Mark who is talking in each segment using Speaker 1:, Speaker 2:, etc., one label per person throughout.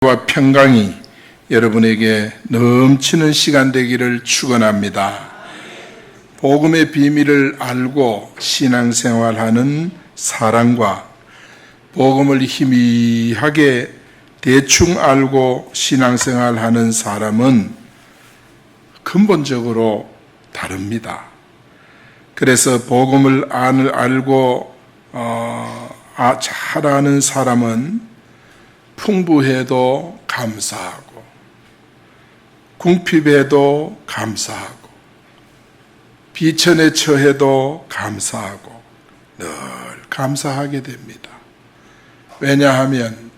Speaker 1: 와 평강이 여러분에게 넘치는 시간 되기를 축원합니다. 복음의 비밀을 알고 신앙생활하는 사람과 복음을 희미하게 대충 알고 신앙생활하는 사람은 근본적으로 다릅니다. 그래서 복음을 알고 잘 아는 사람은 풍부해도 감사하고 궁핍해도 감사하고 비천에 처해도 감사하고 늘 감사하게 됩니다. 왜냐하면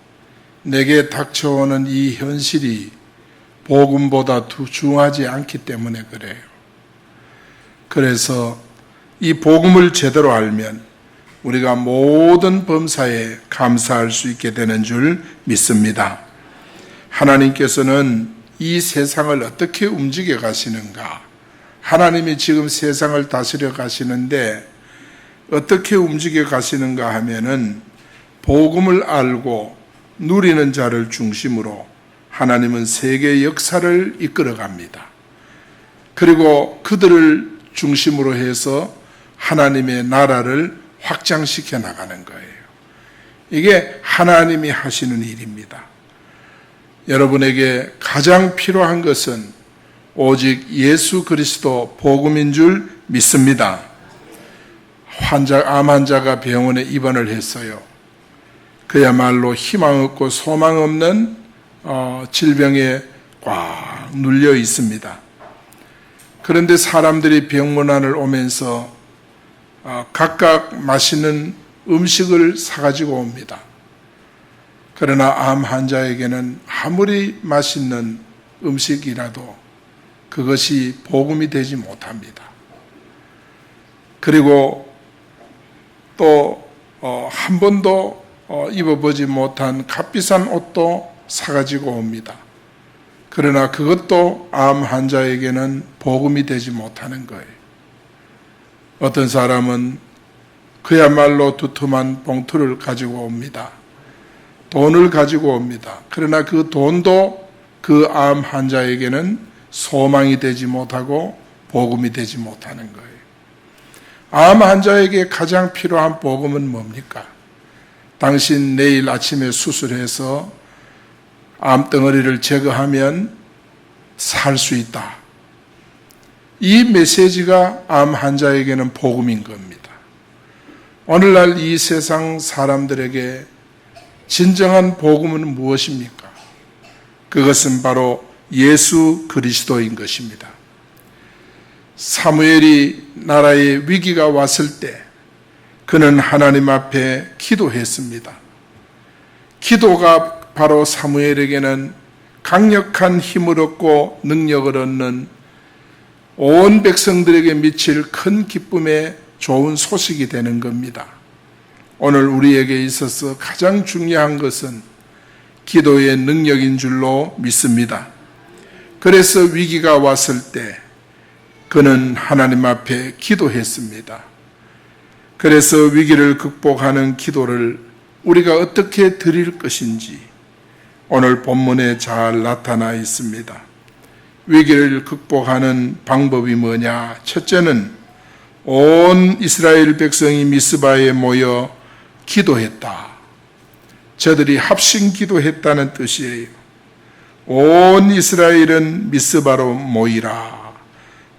Speaker 1: 내게 닥쳐오는 이 현실이 복음보다 더 중요하지 않기 때문에 그래요. 그래서 이 복음을 제대로 알면 우리가 모든 범사에 감사할 수 있게 되는 줄 믿습니다. 하나님께서는 이 세상을 어떻게 움직여 가시는가? 하나님이 지금 세상을 다스려 가시는데 어떻게 움직여 가시는가 하면은 복음을 알고 누리는 자를 중심으로 하나님은 세계 역사를 이끌어 갑니다. 그리고 그들을 중심으로 해서 하나님의 나라를 확장시켜 나가는 거예요. 이게 하나님이 하시는 일입니다. 여러분에게 가장 필요한 것은 오직 예수 그리스도 복음인 줄 믿습니다. 암 환자가 병원에 입원을 했어요. 그야말로 희망 없고 소망 없는 질병에 꽉 눌려 있습니다. 그런데 사람들이 병문안을 오면서 각각 맛있는 음식을 사가지고 옵니다. 그러나 암 환자에게는 아무리 맛있는 음식이라도 그것이 복음이 되지 못합니다. 그리고 또 한 번도 입어보지 못한 값비싼 옷도 사가지고 옵니다. 그러나 그것도 암 환자에게는 복음이 되지 못하는 거예요. 어떤 사람은 그야말로 두툼한 봉투를 가지고 옵니다. 돈을 가지고 옵니다. 그러나 그 돈도 그 암 환자에게는 소망이 되지 못하고 복음이 되지 못하는 거예요. 암 환자에게 가장 필요한 복음은 뭡니까? 당신 내일 아침에 수술해서 암덩어리를 제거하면 살 수 있다. 이 메시지가 암 환자에게는 복음인 겁니다. 오늘날 이 세상 사람들에게 진정한 복음은 무엇입니까? 그것은 바로 예수 그리스도인 것입니다. 사무엘이 나라에 위기가 왔을 때 그는 하나님 앞에 기도했습니다. 기도가 바로 사무엘에게는 강력한 힘을 얻고 능력을 얻는 온 백성들에게 미칠 큰 기쁨의 좋은 소식이 되는 겁니다. 오늘 우리에게 있어서 가장 중요한 것은 기도의 능력인 줄로 믿습니다. 그래서 위기가 왔을 때 그는 하나님 앞에 기도했습니다. 그래서 위기를 극복하는 기도를 우리가 어떻게 드릴 것인지 오늘 본문에 잘 나타나 있습니다. 위기를 극복하는 방법이 뭐냐? 첫째는 온 이스라엘 백성이 미스바에 모여 기도했다. 저들이 합심 기도했다는 뜻이에요. 온 이스라엘은 미스바로 모이라.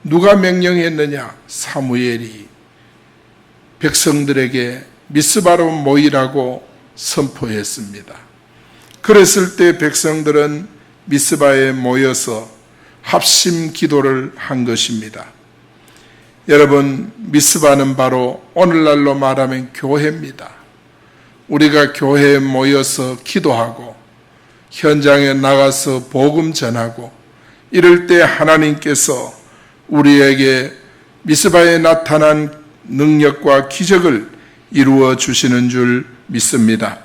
Speaker 1: 누가 명령했느냐? 사무엘이 백성들에게 미스바로 모이라고 선포했습니다. 그랬을 때 백성들은 미스바에 모여서 합심 기도를 한 것입니다. 여러분, 미스바는 바로 오늘날로 말하면 교회입니다. 우리가 교회에 모여서 기도하고 현장에 나가서 복음 전하고 이럴 때 하나님께서 우리에게 미스바에 나타난 능력과 기적을 이루어 주시는 줄 믿습니다.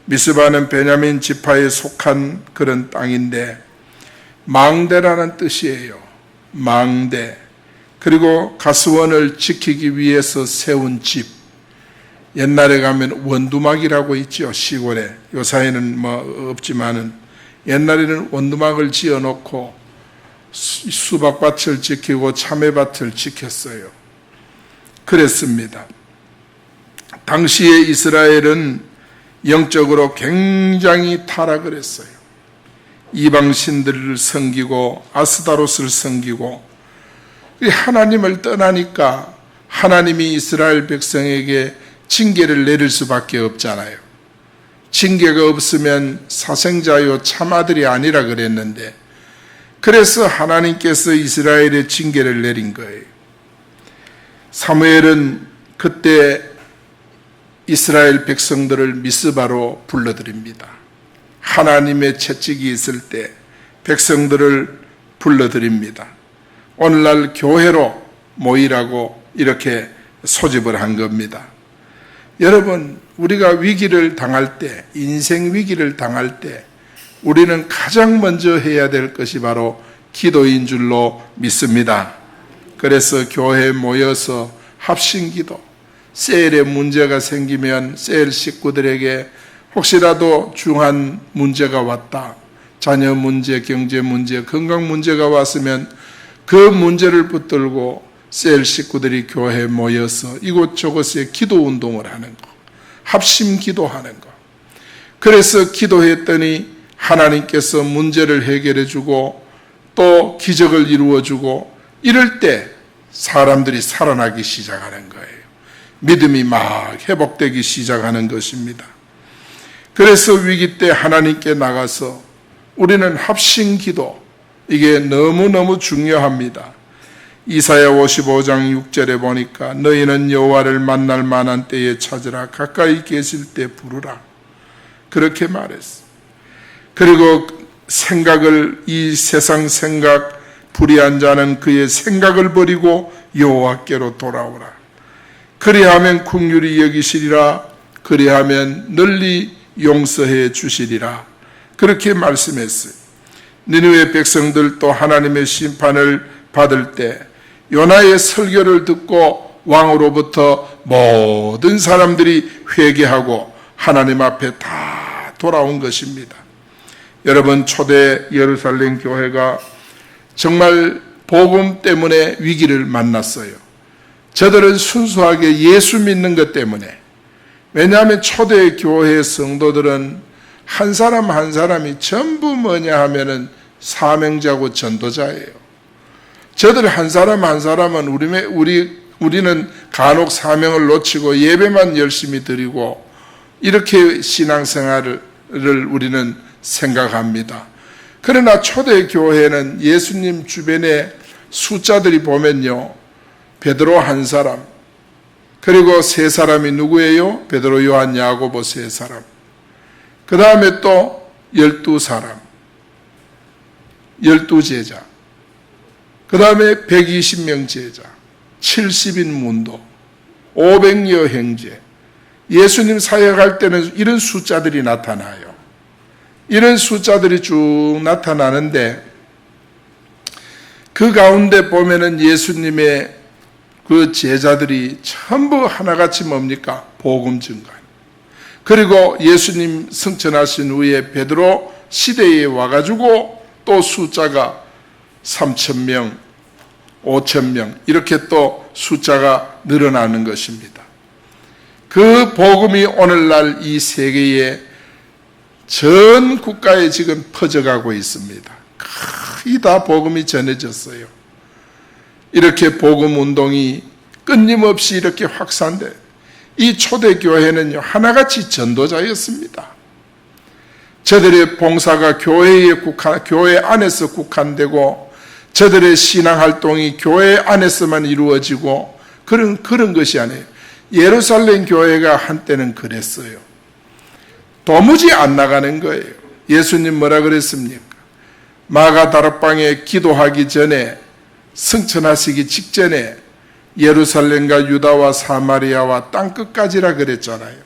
Speaker 1: 미스바는 베냐민 지파에 속한 그런 땅인데 망대라는 뜻이에요. 망대. 그리고 가스원을 지키기 위해서 세운 집. 옛날에 가면 원두막이라고 있죠. 시골에. 요사이는 없지만은 옛날에는 원두막을 지어놓고 수박밭을 지키고 참외밭을 지켰어요. 그랬습니다. 당시에 이스라엘은 영적으로 굉장히 타락을 했어요. 이방신들을 섬기고 아스다롯을 섬기고 하나님을 떠나니까 하나님이 이스라엘 백성에게 징계를 내릴 수밖에 없잖아요. 징계가 없으면 사생자요 참아들이 아니라 그랬는데, 그래서 하나님께서 이스라엘의 징계를 내린 거예요. 사무엘은 그때 이스라엘 백성들을 미스바로 불러드립니다. 하나님의 채찍이 있을 때 백성들을 불러드립니다. 오늘날 교회로 모이라고 이렇게 소집을 한 겁니다. 여러분, 우리가 위기를 당할 때, 인생 위기를 당할 때 우리는 가장 먼저 해야 될 것이 바로 기도인 줄로 믿습니다. 그래서 교회에 모여서 합심기도, 셀에 문제가 생기면 셀 식구들에게 혹시라도 중한 문제가 왔다, 자녀 문제, 경제 문제, 건강 문제가 왔으면 그 문제를 붙들고 셀 식구들이 교회에 모여서 이곳저곳에 기도 운동을 하는 거, 합심 기도하는 거. 그래서 기도했더니 하나님께서 문제를 해결해 주고 또 기적을 이루어 주고, 이럴 때 사람들이 살아나기 시작하는 거예요. 믿음이 막 회복되기 시작하는 것입니다. 그래서 위기 때 하나님께 나가서 우리는 합심 기도, 이게 너무너무 중요합니다. 이사야 55장 6절에 보니까 너희는 여호와를 만날 만한 때에 찾으라, 가까이 계실 때 부르라, 그렇게 말했어. 그리고 생각을, 이 세상 생각 불의한 자는 그의 생각을 버리고 여호와께로 돌아오라. 그리하면 긍휼히 여기시리라. 그리하면 널리 용서해 주시리라. 그렇게 말씀했어요. 니느웨 백성들도 하나님의 심판을 받을 때 요나의 설교를 듣고 왕으로부터 모든 사람들이 회개하고 하나님 앞에 다 돌아온 것입니다. 여러분, 초대 예루살렘 교회가 정말 복음 때문에 위기를 만났어요. 저들은 순수하게 예수 믿는 것 때문에, 왜냐하면 초대 교회 성도들은 한 사람 한 사람이 전부 뭐냐 하면은 사명자고 전도자예요. 저들 한 사람 한 사람은 우리는 간혹 사명을 놓치고 예배만 열심히 드리고 이렇게 신앙생활을 우리는 생각합니다. 그러나 초대교회는 예수님 주변에 숫자들이 보면요, 베드로 한 사람, 그리고 세 사람이 누구예요? 베드로, 요한, 야고보 세 사람, 그 다음에 또 12사람, 12제자, 그 다음에 120명 제자, 70인 문도, 500여 형제. 예수님 사역할 때는 이런 숫자들이 나타나요. 이런 숫자들이 쭉 나타나는데, 그 가운데 보면은 예수님의 그 제자들이 전부 하나같이 뭡니까? 복음 증거. 그리고 예수님 승천하신 후에 베드로 시대에 와가지고 또 숫자가 3,000명, 5,000명 이렇게 또 숫자가 늘어나는 것입니다. 그 복음이 오늘날 이 세계에 전 국가에 지금 퍼져가고 있습니다. 거의 다 복음이 전해졌어요. 이렇게 복음 운동이 끊임없이 이렇게 확산돼, 이 초대교회는요 하나같이 전도자였습니다. 저들의 봉사가 교회 안에서 국한되고 저들의 신앙활동이 교회 안에서만 이루어지고 그런 것이 아니에요. 예루살렘 교회가 한때는 그랬어요. 도무지 안 나가는 거예요. 예수님 뭐라 그랬습니까? 마가 다락방에 기도하기 전에, 승천하시기 직전에 예루살렘과 유다와 사마리아와 땅끝까지라 그랬잖아요.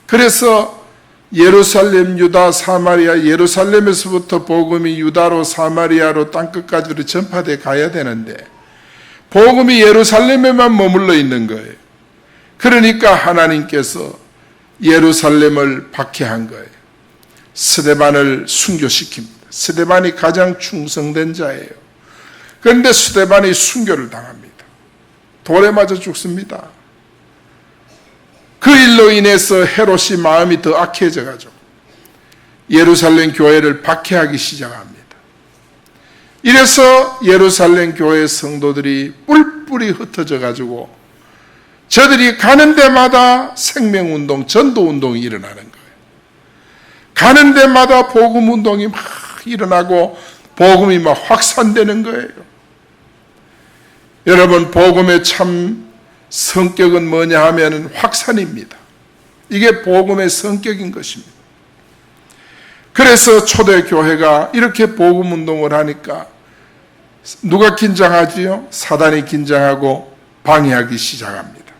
Speaker 1: 그래서 예루살렘, 유다, 사마리아, 예루살렘에서부터 복음이 유다로 사마리아로 땅끝까지로 전파돼 가야 되는데 복음이 예루살렘에만 머물러 있는 거예요. 그러니까 하나님께서 예루살렘을 박해한 거예요. 스데반을 순교시킵니다. 스데반이 가장 충성된 자예요. 그런데 스데반이 순교를 당합니다. 돌에 맞아 죽습니다. 그 일로 인해서 헤롯이 마음이 더 악해져 가지고 예루살렘 교회를 박해하기 시작합니다. 이래서 예루살렘 교회 성도들이 뿔뿔이 흩어져 가지고 저들이 가는 데마다 생명운동, 전도운동이 일어나는 거예요. 가는 데마다 복음운동이 막 일어나고 복음이 막 확산되는 거예요. 여러분, 복음의 참 성격은 뭐냐 하면 확산입니다. 이게 복음의 성격인 것입니다. 그래서 초대교회가 이렇게 복음운동을 하니까 누가 긴장하지요? 사단이 긴장하고 방해하기 시작합니다.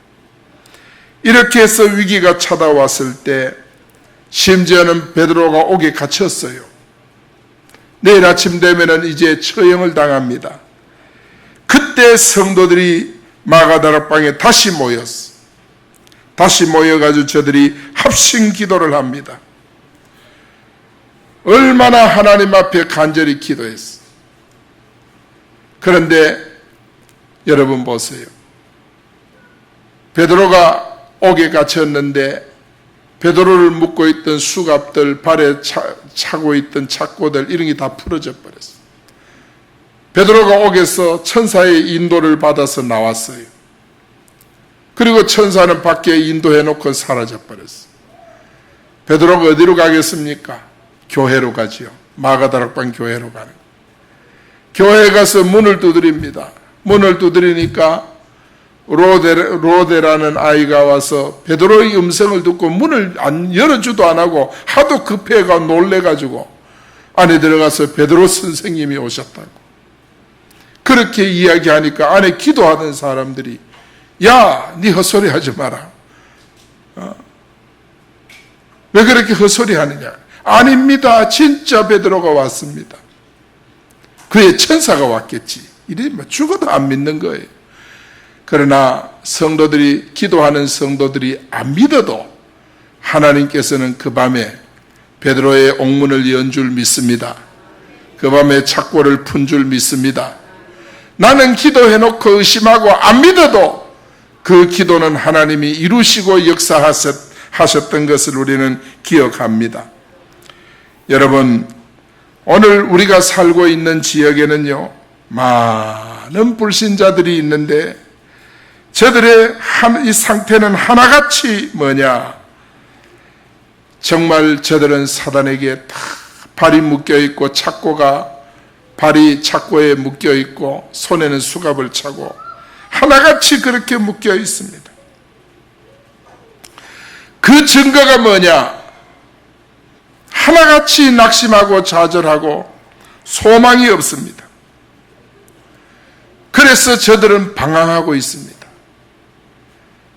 Speaker 1: 이렇게 해서 위기가 찾아왔을 때 심지어는 베드로가 옥에 갇혔어요. 내일 아침 되면은 이제 처형을 당합니다. 그때 성도들이 마가다락방에 다시 모였어. 다시 모여가지고 저들이 합심 기도를 합니다. 얼마나 하나님 앞에 간절히 기도했어. 그런데 여러분 보세요. 베드로가 옥에 갇혔는데 베드로를 묶고 있던 수갑들, 발에 차고 있던 착고들 이런 게 다 풀어져 버렸어. 베드로가 옥에서 천사의 인도를 받아서 나왔어요. 그리고 천사는 밖에 인도해 놓고 사라져 버렸어. 베드로가 어디로 가겠습니까? 교회로 가지요. 마가다락방 교회로 가는 거예요. 교회에 가서 문을 두드립니다. 문을 두드리니까 로데라는 아이가 와서 베드로의 음성을 듣고 문을 열어주도 안 하고 하도 급해가 놀래가지고 안에 들어가서 베드로 선생님이 오셨다고 그렇게 이야기하니까 안에 기도하던 사람들이 야, 네 헛소리 하지 마라. 왜 그렇게 헛소리 하느냐? 아닙니다. 진짜 베드로가 왔습니다. 그의 천사가 왔겠지. 이래 죽어도 안 믿는 거예요. 그러나 성도들이, 기도하는 성도들이 안 믿어도 하나님께서는 그 밤에 베드로의 옥문을 연 줄 믿습니다. 그 밤에 착고를 푼 줄 믿습니다. 나는 기도해놓고 의심하고 안 믿어도 그 기도는 하나님이 이루시고 역사하셨던 것을 우리는 기억합니다. 여러분, 오늘 우리가 살고 있는 지역에는요, 많은 불신자들이 있는데 저들의 이 상태는 하나같이 뭐냐? 정말 저들은 사단에게 다 발이 묶여있고 발이 착고에 묶여있고 손에는 수갑을 차고 하나같이 그렇게 묶여 있습니다. 그 증거가 뭐냐? 하나같이 낙심하고 좌절하고 소망이 없습니다. 그래서 저들은 방황하고 있습니다.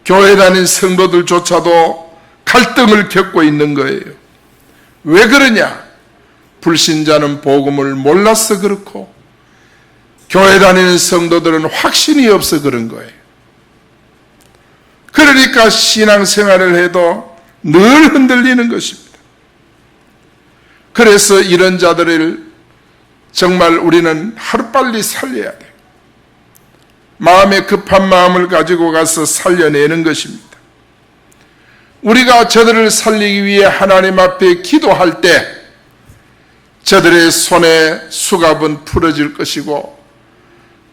Speaker 1: 교회 다닌 성도들조차도 갈등을 겪고 있는 거예요. 왜 그러냐? 불신자는 복음을 몰라서 그렇고 교회 다니는 성도들은 확신이 없어 그런 거예요. 그러니까 신앙생활을 해도 늘 흔들리는 것입니다. 그래서 이런 자들을 정말 우리는 하루빨리 살려야 돼요. 마음에 급한 마음을 가지고 가서 살려내는 것입니다. 우리가 저들을 살리기 위해 하나님 앞에 기도할 때 저들의 손에 수갑은 풀어질 것이고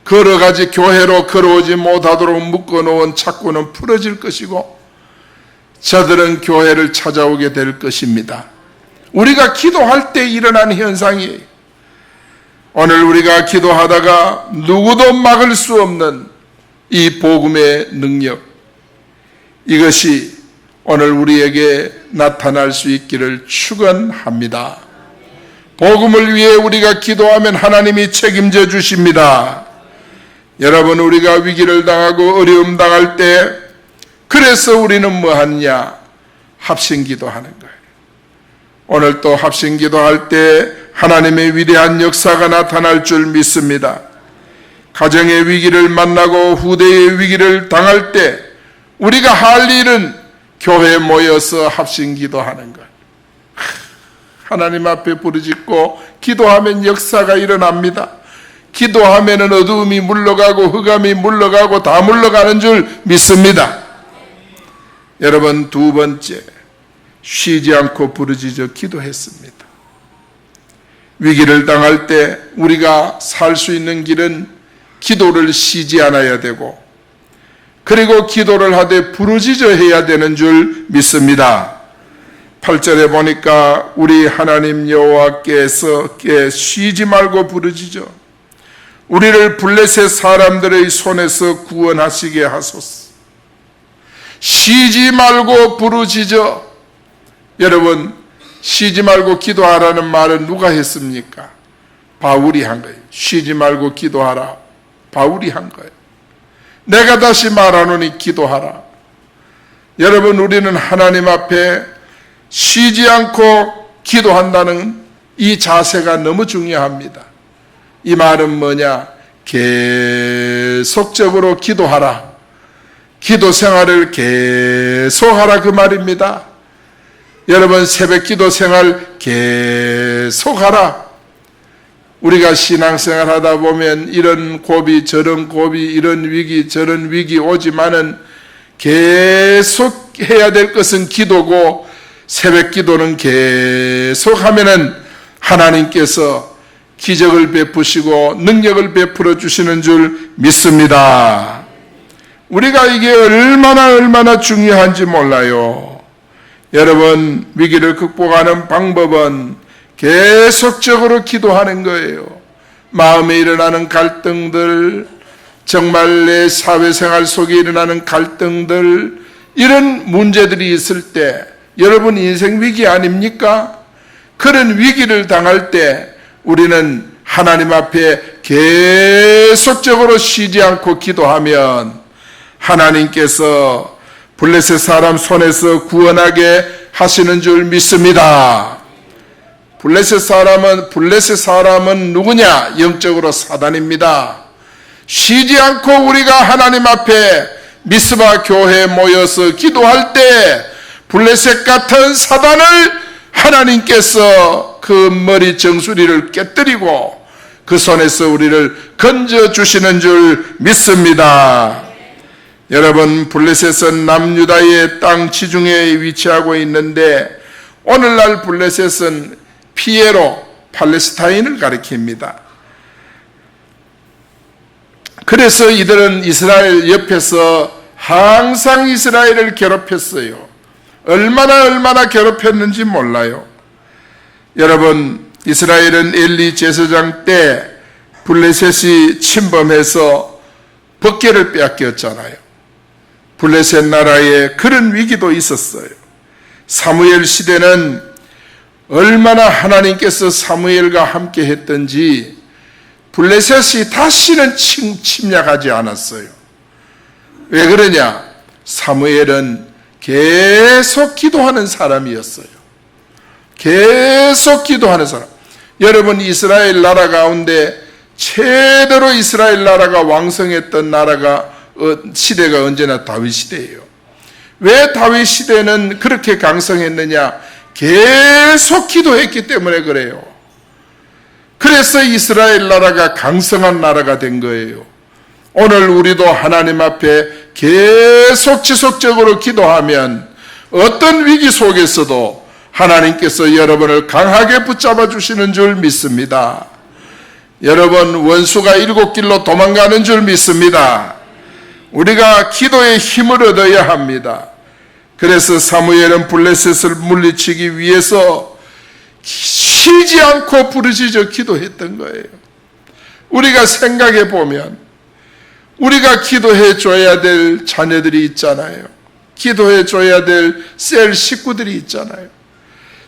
Speaker 1: 걸어가지 교회로 걸어오지 못하도록 묶어놓은 착고는 풀어질 것이고 저들은 교회를 찾아오게 될 것입니다. 우리가 기도할 때 일어난 현상이에요. 오늘 우리가 기도하다가 누구도 막을 수 없는 이 복음의 능력, 이것이 오늘 우리에게 나타날 수 있기를 축원합니다. 복음을 위해 우리가 기도하면 하나님이 책임져 주십니다. 여러분, 우리가 위기를 당하고 어려움 당할 때 그래서 우리는 뭐 하느냐? 합심기도 하는 거예요. 오늘 또 합심기도 할 때 하나님의 위대한 역사가 나타날 줄 믿습니다. 가정의 위기를 만나고 후대의 위기를 당할 때 우리가 할 일은 교회에 모여서 합심기도 하는 것. 하나님 앞에 부르짖고 기도하면 역사가 일어납니다. 기도하면 어두움이 물러가고 흑암이 물러가고 다 물러가는 줄 믿습니다. 여러분, 두 번째, 쉬지 않고 부르짖어 기도했습니다. 위기를 당할 때 우리가 살 수 있는 길은 기도를 쉬지 않아야 되고, 그리고 기도를 하되 부르짖어 해야 되는 줄 믿습니다. 8절에 보니까 우리 하나님 여호와께서 쉬지 말고 부르짖어 우리를 블레셋 사람들의 손에서 구원하시게 하소서. 쉬지 말고 부르짖어. 여러분, 쉬지 말고 기도하라는 말은 누가 했습니까? 바울이 한 거예요. 쉬지 말고 기도하라. 바울이 한 거예요. 내가 다시 말하노니 기도하라. 여러분, 우리는 하나님 앞에 쉬지 않고 기도한다는 이 자세가 너무 중요합니다. 이 말은 뭐냐? 계속적으로 기도하라. 기도 생활을 계속하라, 그 말입니다. 여러분, 새벽 기도 생활 계속하라. 우리가 신앙생활 하다 보면 이런 고비 저런 고비, 이런 위기 저런 위기 오지만은 계속 해야 될 것은 기도고, 새벽 기도는 계속하면은 하나님께서 기적을 베푸시고 능력을 베풀어 주시는 줄 믿습니다. 우리가 이게 얼마나 중요한지 몰라요. 여러분, 위기를 극복하는 방법은 계속적으로 기도하는 거예요. 마음에 일어나는 갈등들, 정말 내 사회생활 속에 일어나는 갈등들, 이런 문제들이 있을 때 여러분 인생 위기 아닙니까? 그런 위기를 당할 때 우리는 하나님 앞에 계속적으로 쉬지 않고 기도하면 하나님께서 블레셋 사람 손에서 구원하게 하시는 줄 믿습니다. 블레셋 사람은 누구냐? 영적으로 사단입니다. 쉬지 않고 우리가 하나님 앞에 미스바 교회에 모여서 기도할 때 블레셋 같은 사단을 하나님께서 그 머리 정수리를 깨뜨리고 그 손에서 우리를 건져주시는 줄 믿습니다. 여러분, 블레셋은 남유다의 땅 지중해에 위치하고 있는데 오늘날 블레셋은 피에로, 팔레스타인을 가리킵니다. 그래서 이들은 이스라엘 옆에서 항상 이스라엘을 괴롭혔어요. 얼마나 괴롭혔는지 몰라요. 여러분, 이스라엘은 엘리 제사장 때 블레셋이 침범해서 법궤를 빼앗겼잖아요. 블레셋 나라에 그런 위기도 있었어요. 사무엘 시대는 얼마나 하나님께서 사무엘과 함께 했던지 블레셋이 다시는 침략하지 않았어요. 왜 그러냐? 사무엘은 계속 기도하는 사람이었어요. 계속 기도하는 사람. 여러분, 이스라엘 나라 가운데 최대로 이스라엘 나라가 왕성했던 시대가 언제나 다윗 시대예요. 왜 다윗 시대는 그렇게 강성했느냐? 계속 기도했기 때문에 그래요. 그래서 이스라엘 나라가 강성한 나라가 된 거예요. 오늘 우리도 하나님 앞에 계속 지속적으로 기도하면 어떤 위기 속에서도 하나님께서 여러분을 강하게 붙잡아 주시는 줄 믿습니다. 여러분, 원수가 7길로 도망가는 줄 믿습니다. 우리가 기도의 힘을 얻어야 합니다. 그래서 사무엘은 블레셋을 물리치기 위해서 쉬지 않고 부르짖어 기도했던 거예요. 우리가 생각해 보면 우리가 기도해 줘야 될 자녀들이 있잖아요. 기도해 줘야 될 셀 식구들이 있잖아요.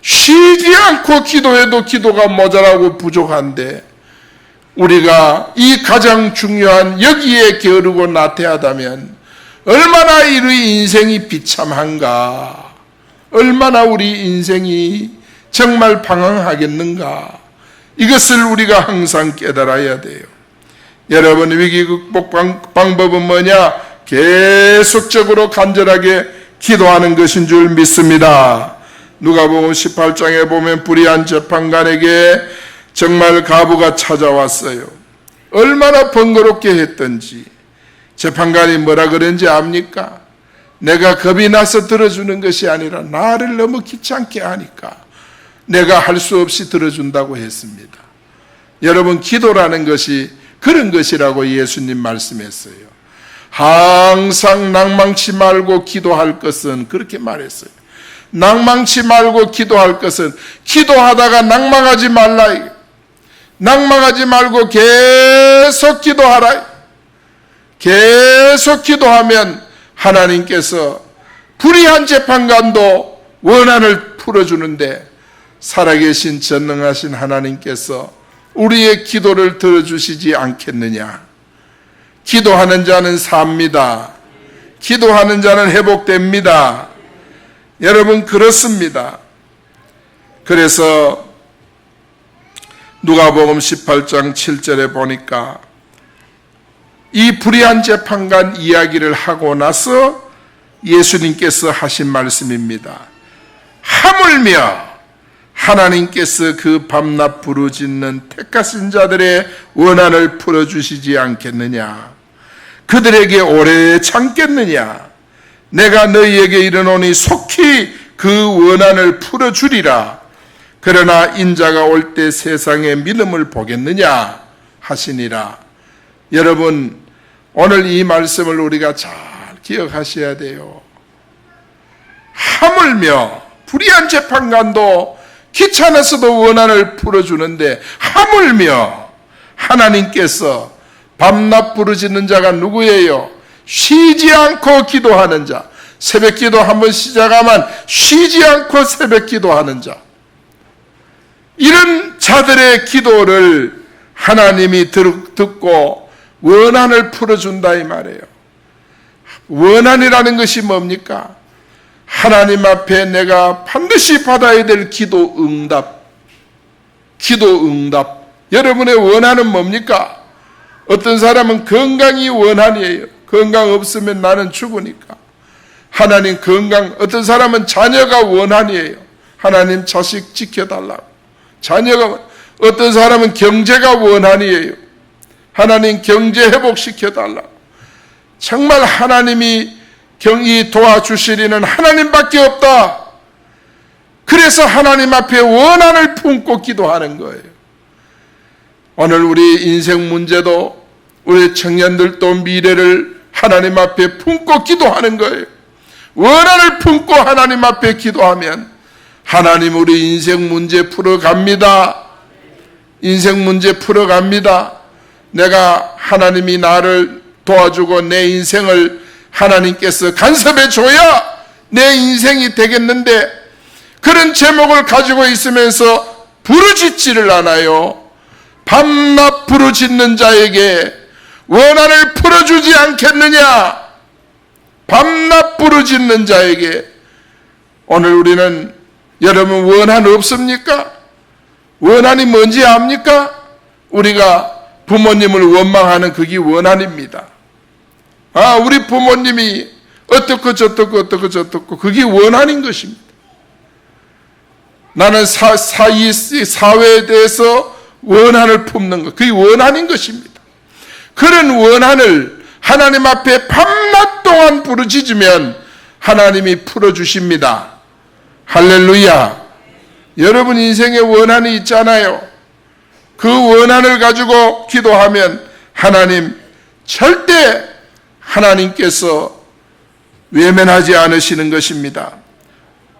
Speaker 1: 쉬지 않고 기도해도 기도가 모자라고 부족한데 우리가 이 가장 중요한 여기에 게으르고 나태하다면 얼마나 우리 인생이 비참한가, 얼마나 우리 인생이 정말 방황하겠는가, 이것을 우리가 항상 깨달아야 돼요. 여러분, 위기 극복 방법은 뭐냐? 계속적으로 간절하게 기도하는 것인 줄 믿습니다. 누가복음 18장에 보면 불의한 재판관에게 정말 과부가 찾아왔어요. 얼마나 번거롭게 했던지. 재판관이 뭐라 그런지 압니까? 내가 겁이 나서 들어주는 것이 아니라 나를 너무 귀찮게 하니까 내가 할 수 없이 들어준다고 했습니다. 여러분, 기도라는 것이 그런 것이라고 예수님 말씀했어요. 항상 낭망치 말고 기도할 것은, 그렇게 말했어요. 낭망치 말고 기도할 것은, 기도하다가 낭망하지 말라. 낭망하지 말고 계속 기도하라. 계속 기도하면 하나님께서 불의한 재판관도 원한을 풀어주는데 살아계신 전능하신 하나님께서 우리의 기도를 들어주시지 않겠느냐. 기도하는 자는 삽니다. 기도하는 자는 회복됩니다. 여러분, 그렇습니다. 그래서 누가복음 18장 7절에 보니까 이 불의한 재판관 이야기를 하고 나서 예수님께서 하신 말씀입니다. 하물며 하나님께서 그 밤낮 부르짖는 택하신 자들의 원한을 풀어주시지 않겠느냐. 그들에게 오래 참겠느냐. 내가 너희에게 이르노니 속히 그 원한을 풀어주리라. 그러나 인자가 올 때 세상의 믿음을 보겠느냐 하시니라. 여러분, 오늘 이 말씀을 우리가 잘 기억하셔야 돼요. 하물며 불의한 재판관도 귀찮아서도 원한을 풀어주는데, 하물며 하나님께서 밤낮 부르짖는 자가 누구예요? 쉬지 않고 기도하는 자. 새벽 기도 한번 시작하면 쉬지 않고 새벽 기도하는 자. 이런 자들의 기도를 하나님이 듣고 원한을 풀어준다 이 말이에요. 원한이라는 것이 뭡니까? 하나님 앞에 내가 반드시 받아야 될 기도 응답. 기도 응답. 여러분의 원한은 뭡니까? 어떤 사람은 건강이 원한이에요. 건강 없으면 나는 죽으니까. 하나님 건강. 어떤 사람은 자녀가 원한이에요. 하나님 자식 지켜달라고. 자녀가. 어떤 사람은 경제가 원한이에요. 하나님 경제 회복시켜달라고. 정말 하나님이 도와주시리는 하나님밖에 없다. 그래서 하나님 앞에 원한을 품고 기도하는 거예요. 오늘 우리 인생 문제도, 우리 청년들도 미래를 하나님 앞에 품고 기도하는 거예요. 원한을 품고 하나님 앞에 기도하면 하나님 우리 인생 문제 풀어갑니다. 인생 문제 풀어갑니다. 내가 하나님이 나를 도와주고 내 인생을 하나님께서 간섭해 줘야 내 인생이 되겠는데, 그런 제목을 가지고 있으면서 부르짖지를 않아요. 밤낮 부르짖는 자에게 원한을 풀어주지 않겠느냐. 밤낮 부르짖는 자에게. 오늘 우리는, 여러분 원한 없습니까? 원한이 뭔지 압니까? 우리가 부모님을 원망하는 그게 원한입니다. 우리 부모님이 어떻고 저떻고 그게 원한인 것입니다. 나는 이 사회에 대해서 원한을 품는 것, 그게 원한인 것입니다. 그런 원한을 하나님 앞에 밤낮 동안 부르짖으면 하나님이 풀어주십니다. 할렐루야. 여러분 인생에 원한이 있잖아요. 그 원한을 가지고 기도하면 하나님 절대 하나님께서 외면하지 않으시는 것입니다.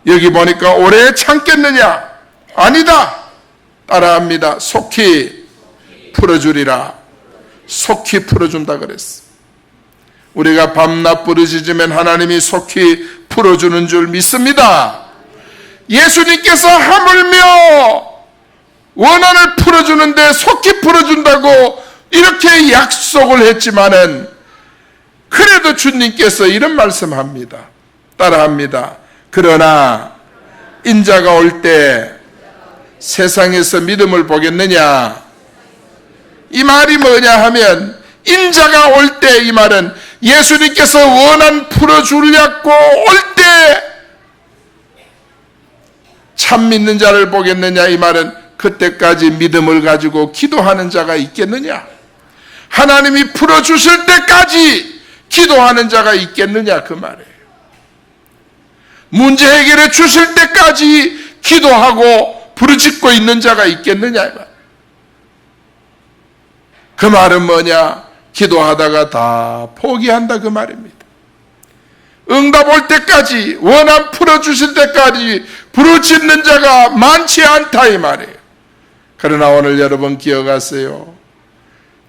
Speaker 1: 여기 보니까 오래 참겠느냐? 아니다. 따라합니다. 속히 풀어주리라. 속히 풀어준다 그랬어. 우리가 밤낮 부르짖으면 하나님이 속히 풀어주는 줄 믿습니다. 예수님께서 하물며 원한을 풀어주는데 속히 풀어준다고 이렇게 약속을 했지만은, 그래도 주님께서 이런 말씀합니다. 따라합니다. 그러나 인자가 올 때 세상에서 믿음을 보겠느냐. 이 말이 뭐냐 하면, 인자가 올 때, 이 말은 예수님께서 원한 풀어주려고 올 때 참 믿는 자를 보겠느냐, 이 말은 그때까지 믿음을 가지고 기도하는 자가 있겠느냐, 하나님이 풀어주실 때까지 기도하는 자가 있겠느냐, 그 말이에요. 문제 해결해 주실 때까지 기도하고 부르짖고 있는 자가 있겠느냐, 이 말. 그 말은 뭐냐? 기도하다가 다 포기한다, 그 말입니다. 응답 올 때까지, 원한 풀어주실 때까지 부르짖는 자가 많지 않다, 이 말이에요. 그러나 오늘 여러분 기억하세요.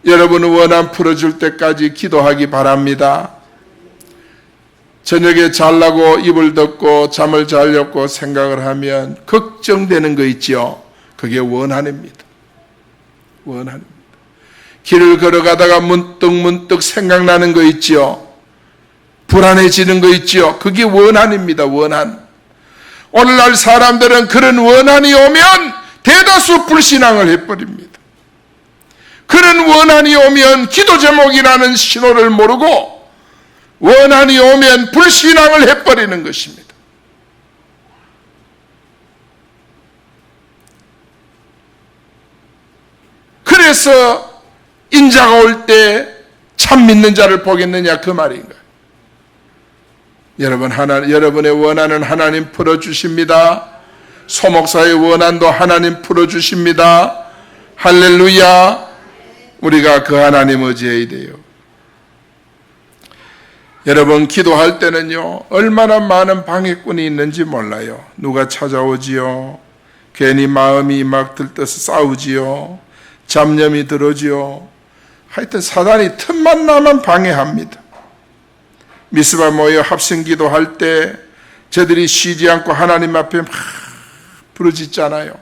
Speaker 1: 여러분은 원한 풀어줄 때까지 기도하기 바랍니다. 저녁에 잘라고 입을 덮고 잠을 자려고 생각을 하면 걱정되는 거 있죠. 그게 원한입니다. 원한입니다. 길을 걸어가다가 문득 생각나는 거 있죠. 불안해지는 거 있죠. 그게 원한입니다. 원한. 오늘날 사람들은 그런 원한이 오면 대다수 불신앙을 해버립니다. 그런 원한이 오면 기도 제목이라는 신호를 모르고 원한이 오면 불신앙을 해버리는 것입니다. 그래서 인자가 올 때 참 믿는 자를 보겠느냐, 그 말인가요? 여러분의 원한은 하나님 풀어주십니다. 소목사의 원한도 하나님 풀어주십니다. 할렐루야. 우리가 그 하나님 의지해야 돼요. 여러분, 기도할 때는요, 얼마나 많은 방해꾼이 있는지 몰라요. 누가 찾아오지요. 괜히 마음이 막 들떠서 싸우지요. 잡념이 들어지요. 하여튼 사단이 틈만 나면 방해합니다. 미스바 모여 합성기도 할 때 저들이 쉬지 않고 하나님 앞에 막 부르짖잖아요.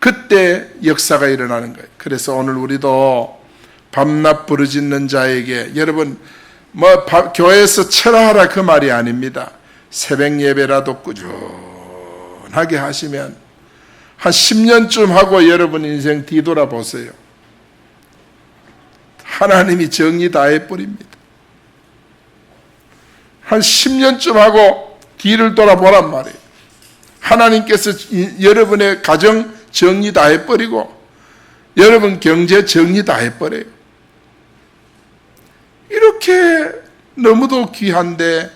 Speaker 1: 그때 역사가 일어나는 거예요. 그래서 오늘 우리도 밤낮 부르짖는 자에게, 여러분 교회에서 철하라 그 말이 아닙니다. 새벽 예배라도 꾸준하게 하시면 한 10년쯤 하고 여러분 인생 뒤돌아보세요. 하나님이 정리 다 해버립니다. 한 10년쯤 하고 뒤를 돌아보란 말이에요. 하나님께서 여러분의 가정 정리 다 해버리고 여러분 경제 정리 다 해버려요. 이렇게 너무도 귀한데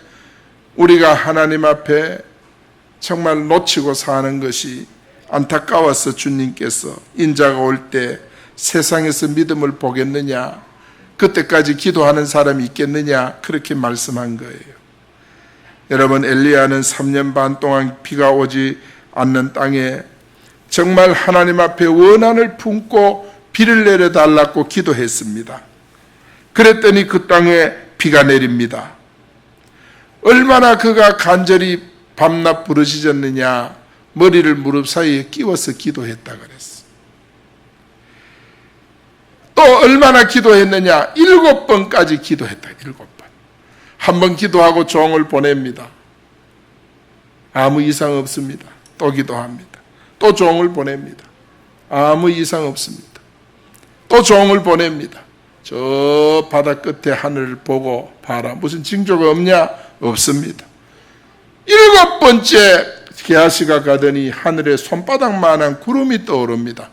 Speaker 1: 우리가 하나님 앞에 정말 놓치고 사는 것이 안타까워서 주님께서 인자가 올 때 세상에서 믿음을 보겠느냐, 그때까지 기도하는 사람이 있겠느냐, 그렇게 말씀한 거예요. 여러분, 엘리야는 3년 반 동안 비가 오지 않는 땅에 정말 하나님 앞에 원한을 품고 비를 내려달라고 기도했습니다. 그랬더니 그 땅에 비가 내립니다. 얼마나 그가 간절히 밤낮 부르짖었느냐, 머리를 무릎 사이에 끼워서 기도했다 그랬어. 또 얼마나 기도했느냐, 7번까지 기도했다. 7번. 한 번 기도하고 종을 보냅니다. 아무 이상 없습니다. 또 기도합니다. 또 종을 보냅니다. 아무 이상 없습니다. 또 종을 보냅니다. 저 바다 끝에 하늘을 보고 봐라. 무슨 징조가 없냐? 없습니다. 7번째 게하시가 가더니 하늘에 손바닥만한 구름이 떠오릅니다.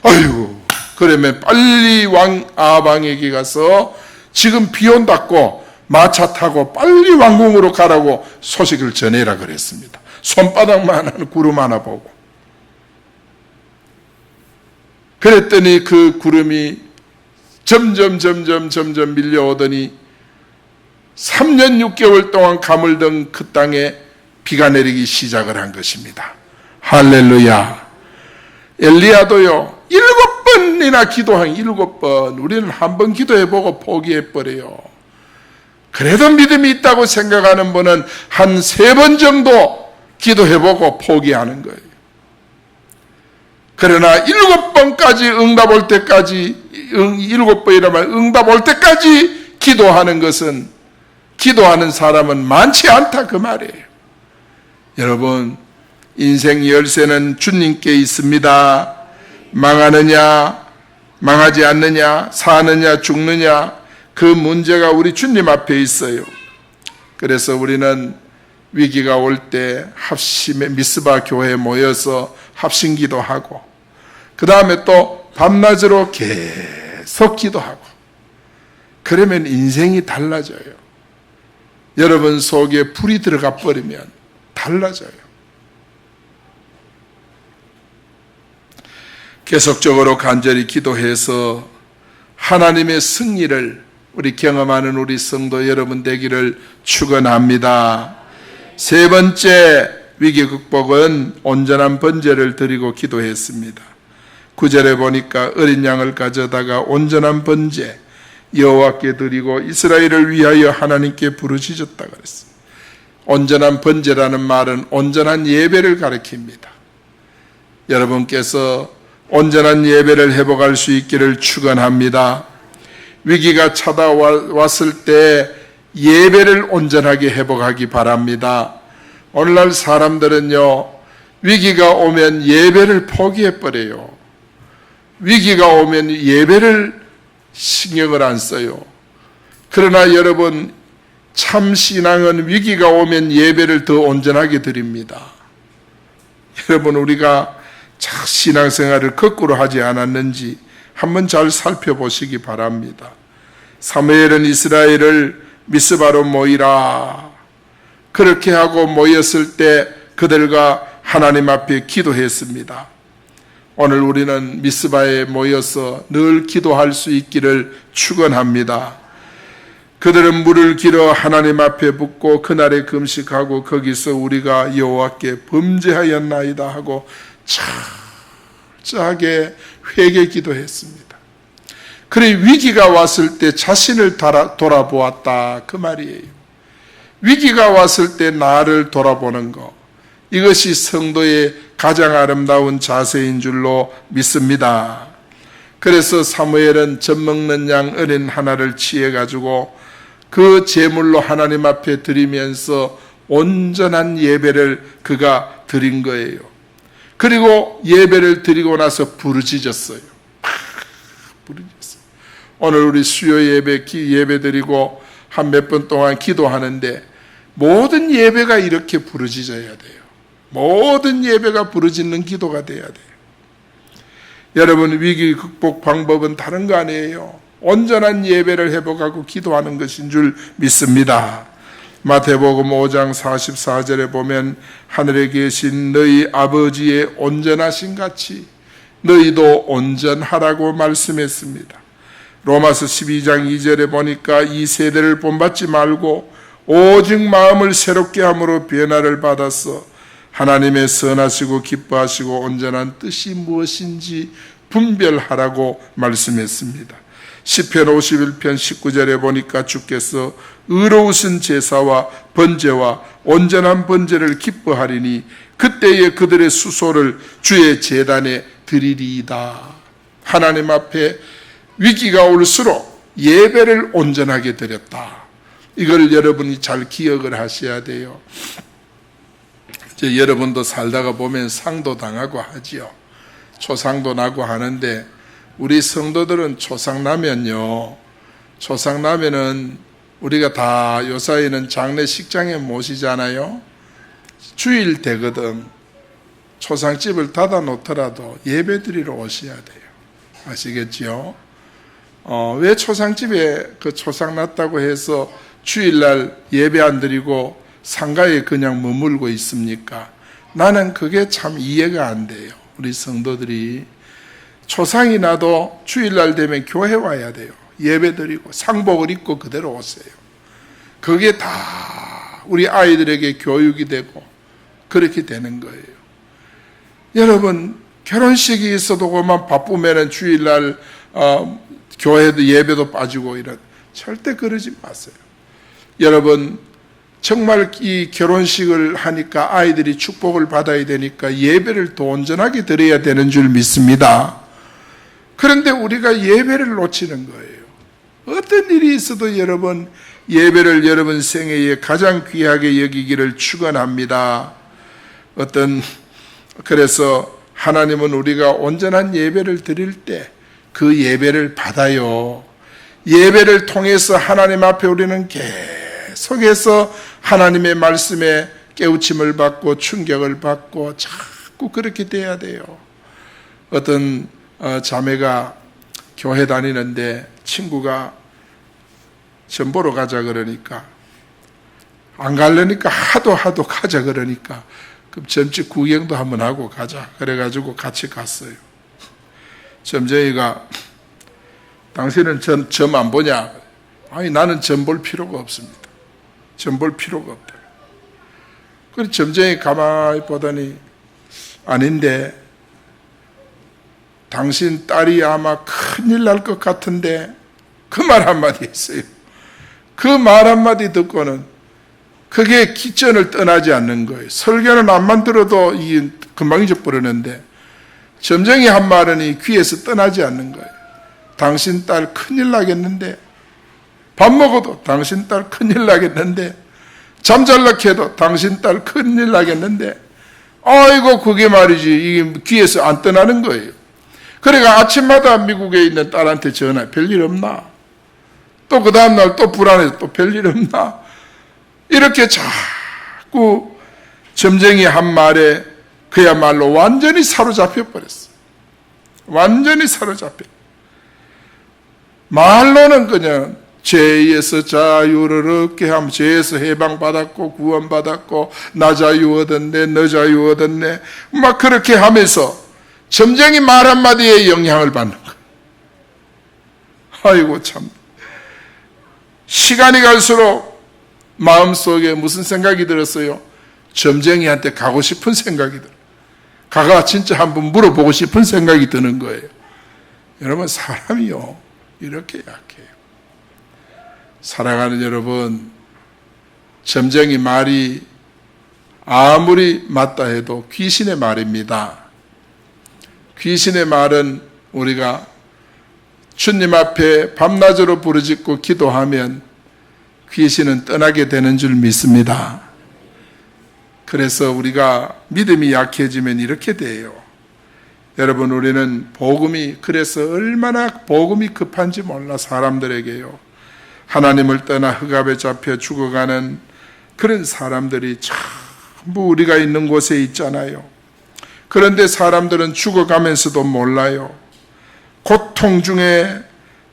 Speaker 1: 아이고, 그러면 빨리 왕 아방에게 가서 지금 비 온다고 마차 타고 빨리 왕궁으로 가라고 소식을 전해라 그랬습니다. 손바닥만한 구름 하나 보고. 그랬더니 그 구름이 점점 밀려오더니 3년 6개월 동안 가물던 그 땅에 비가 내리기 시작을 한 것입니다. 할렐루야. 엘리야도요, 7번이나 기도한 7번. 우리는 한 번 기도해보고 포기해버려요. 그래도 믿음이 있다고 생각하는 분은 한 3번 정도 기도해보고 포기하는 거예요. 그러나 7번까지 응답 올 때까지, 7번이라면 응답 올 때까지 기도하는 것은, 기도하는 사람은 많지 않다 그 말이에요. 여러분, 인생 열쇠는 주님께 있습니다. 망하느냐, 망하지 않느냐, 사느냐, 죽느냐, 그 문제가 우리 주님 앞에 있어요. 그래서 우리는 위기가 올 때 미스바 교회에 모여서 합심기도 하고, 그 다음에 또 밤낮으로 계속 기도하고, 그러면 인생이 달라져요. 여러분 속에 불이 들어가 버리면 달라져요. 계속적으로 간절히 기도해서 하나님의 승리를 우리 경험하는 우리 성도 여러분 되기를 축원합니다. 세 번째 위기 극복은 온전한 번제를 드리고 기도했습니다. 9절에 보니까 어린 양을 가져다가 온전한 번제 여호와께 드리고 이스라엘을 위하여 하나님께 부르짖었다 그랬어요. 온전한 번제라는 말은 온전한 예배를 가리킵니다. 여러분께서 온전한 예배를 회복할 수 있기를 축원합니다. 위기가 찾아왔을 때 예배를 온전하게 회복하기 바랍니다. 오늘날 사람들은요, 위기가 오면 예배를 포기해버려요. 위기가 오면 예배를 신경을 안 써요. 그러나 여러분, 참 신앙은 위기가 오면 예배를 더 온전하게 드립니다. 여러분, 우리가 신앙생활을 거꾸로 하지 않았는지 한번 잘 살펴보시기 바랍니다. 사무엘은 이스라엘을 미스바로 모이라 그렇게 하고 모였을 때 그들과 하나님 앞에 기도했습니다. 오늘 우리는 미스바에 모여서 늘 기도할 수 있기를 축원합니다. 그들은 물을 길어 하나님 앞에 붓고 그날에 금식하고 거기서 우리가 여호와께 범죄하였나이다 하고 철저하게 회개 기도했습니다. 그래 위기가 왔을 때 자신을 돌아보았다 그 말이에요. 위기가 왔을 때 나를 돌아보는 것, 이것이 성도의 가장 아름다운 자세인 줄로 믿습니다. 그래서 사무엘은 젖먹는 양 어린 하나를 취해가지고 그 제물로 하나님 앞에 드리면서 온전한 예배를 그가 드린 거예요. 그리고 예배를 드리고 나서 부르짖었어요. 부르짖었어요. 오늘 우리 수요 예배 드리고 한 몇 분 동안 기도하는데 모든 예배가 이렇게 부르짖어야 돼요. 모든 예배가 부르짖는 기도가 돼야 돼요. 여러분, 위기 극복 방법은 다른 거 아니에요. 온전한 예배를 회복하고 기도하는 것인 줄 믿습니다. 마태복음 5장 44절에 보면 하늘에 계신 너희 아버지의 온전하신 같이 너희도 온전하라고 말씀했습니다. 로마서 12장 2절에 보니까 이 세대를 본받지 말고 오직 마음을 새롭게 함으로 변화를 받아서 하나님의 선하시고 기뻐하시고 온전한 뜻이 무엇인지 분별하라고 말씀했습니다. 시편 51편 19절에 보니까 주께서 의로우신 제사와 번제와 온전한 번제를 기뻐하리니 그때에 그들의 수소를 주의 제단에 드리리이다. 하나님 앞에 위기가 올수록 예배를 온전하게 드렸다. 이걸 여러분이 잘 기억을 하셔야 돼요. 이제 여러분도 살다가 보면 상도 당하고 하지요. 초상도 나고 하는데 우리 성도들은 초상 나면은 우리가 다 요사이는 장례식장에 모시잖아요. 주일 되거든. 초상집을 닫아 놓더라도 예배 드리러 오셔야 돼요. 아시겠지요? 왜 초상집에 그 초상 났다고 해서 주일날 예배 안 드리고 상가에 그냥 머물고 있습니까? 나는 그게 참 이해가 안 돼요. 우리 성도들이 초상이 나도 주일날 되면 교회 와야 돼요. 예배 드리고 상복을 입고 그대로 오세요. 그게 다 우리 아이들에게 교육이 되고 그렇게 되는 거예요. 여러분, 결혼식이 있어도 그만 바쁘면 주일날 교회도 예배도 빠지고 이런, 절대 그러지 마세요. 여러분, 정말 이 결혼식을 하니까 아이들이 축복을 받아야 되니까 예배를 더 온전하게 드려야 되는 줄 믿습니다. 그런데 우리가 예배를 놓치는 거예요. 어떤 일이 있어도 여러분, 예배를 여러분 생애에 가장 귀하게 여기기를 축원합니다. 그래서 하나님은 우리가 온전한 예배를 드릴 때 그 예배를 받아요. 예배를 통해서 하나님 앞에 우리는 계속해서 하나님의 말씀에 깨우침을 받고 충격을 받고 자꾸 그렇게 돼야 돼요. 어떤 자매가 교회 다니는데 친구가 전 보러 가자 그러니까 안 가려니까 하도 가자 그러니까 그럼 점집 구경도 한번 하고 가자 그래가지고 같이 갔어요. 점쟁이가 당신은 점 안 보냐? 아니 나는 점 볼 필요가 없습니다. 점 볼 필요가 없다. 그래서 점쟁이 가만히 보더니 아닌데 당신 딸이 아마 큰일 날 것 같은데 그 말 한마디 했어요. 그 말 한마디 듣고는 그게 기전을 떠나지 않는 거예요. 설교는 안만 들어도 이게 금방 잊어버리는데 점쟁이 한 말은 이 귀에서 떠나지 않는 거예요. 당신 딸 큰일 나겠는데 밥 먹어도 당신 딸 큰일 나겠는데 잠잘라게 해도 당신 딸 큰일 나겠는데 아이고 그게 말이지 이게 귀에서 안 떠나는 거예요. 그러니까 아침마다 미국에 있는 딸한테 전화해. 별일 없나? 또 그 다음날 또 불안해서 또 별일 없나? 이렇게 자꾸 점쟁이 한 말에 그야말로 완전히 사로잡혀 버렸어. 완전히 사로잡혀. 말로는 그냥 죄에서 자유를 얻게 하면 죄에서 해방받았고 구원받았고 나 자유 얻었네 너 자유 얻었네 막 그렇게 하면서 점쟁이 말 한마디에 영향을 받는 거예요. 아이고 참 시간이 갈수록 마음속에 무슨 생각이 들었어요? 점쟁이한테 가고 싶은 생각이 들어요. 가가 진짜 한번 물어보고 싶은 생각이 드는 거예요. 여러분 사람이요 이렇게 약해요. 사랑하는 여러분 점쟁이 말이 아무리 맞다 해도 귀신의 말입니다. 귀신의 말은 우리가 주님 앞에 밤낮으로 부르짖고 기도하면 귀신은 떠나게 되는 줄 믿습니다. 그래서 우리가 믿음이 약해지면 이렇게 돼요. 여러분 우리는 복음이 그래서 얼마나 복음이 급한지 몰라 사람들에게요. 하나님을 떠나 흑암에 잡혀 죽어가는 그런 사람들이 전부 우리가 있는 곳에 있잖아요. 그런데 사람들은 죽어가면서도 몰라요. 고통 중에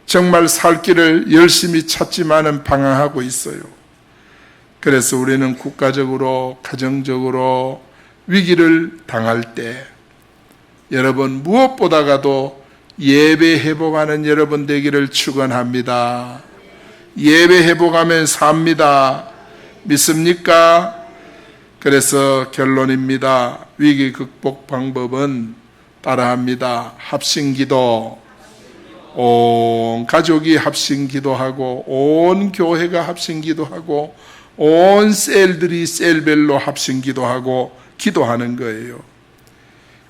Speaker 1: 정말 살 길을 열심히 찾지만은 방황하고 있어요. 그래서 우리는 국가적으로 가정적으로 위기를 당할 때 여러분 무엇보다가도 예배 회복하는 여러분 되기를 축원합니다. 예배 회복하면 삽니다. 믿습니까? 그래서 결론입니다. 위기 극복 방법은 따라합니다. 합심기도. 온 가족이 합심기도하고 온 교회가 합심기도하고 온 셀들이 셀별로 합심기도하고 기도하는 거예요.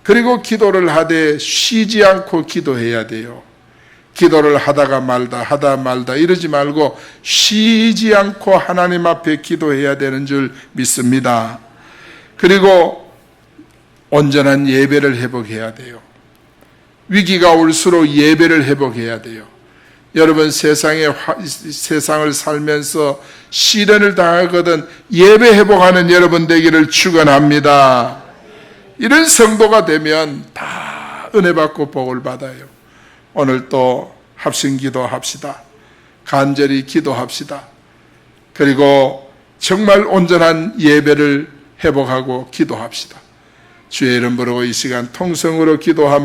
Speaker 1: 그리고 기도를 하되 쉬지 않고 기도해야 돼요. 기도를 하다가 말다 이러지 말고 쉬지 않고 하나님 앞에 기도해야 되는 줄 믿습니다. 그리고 온전한 예배를 회복해야 돼요. 위기가 올수록 예배를 회복해야 돼요. 여러분 세상을 살면서 시련을 당하거든 예배 회복하는 여러분 되기를 축원합니다. 이런 성도가 되면 다 은혜 받고 복을 받아요. 오늘 또 합심기도 합시다. 간절히 기도합시다. 그리고 정말 온전한 예배를 회복하고 기도합시다. 주의 이름 부르고 이 시간 통성으로 기도합니다.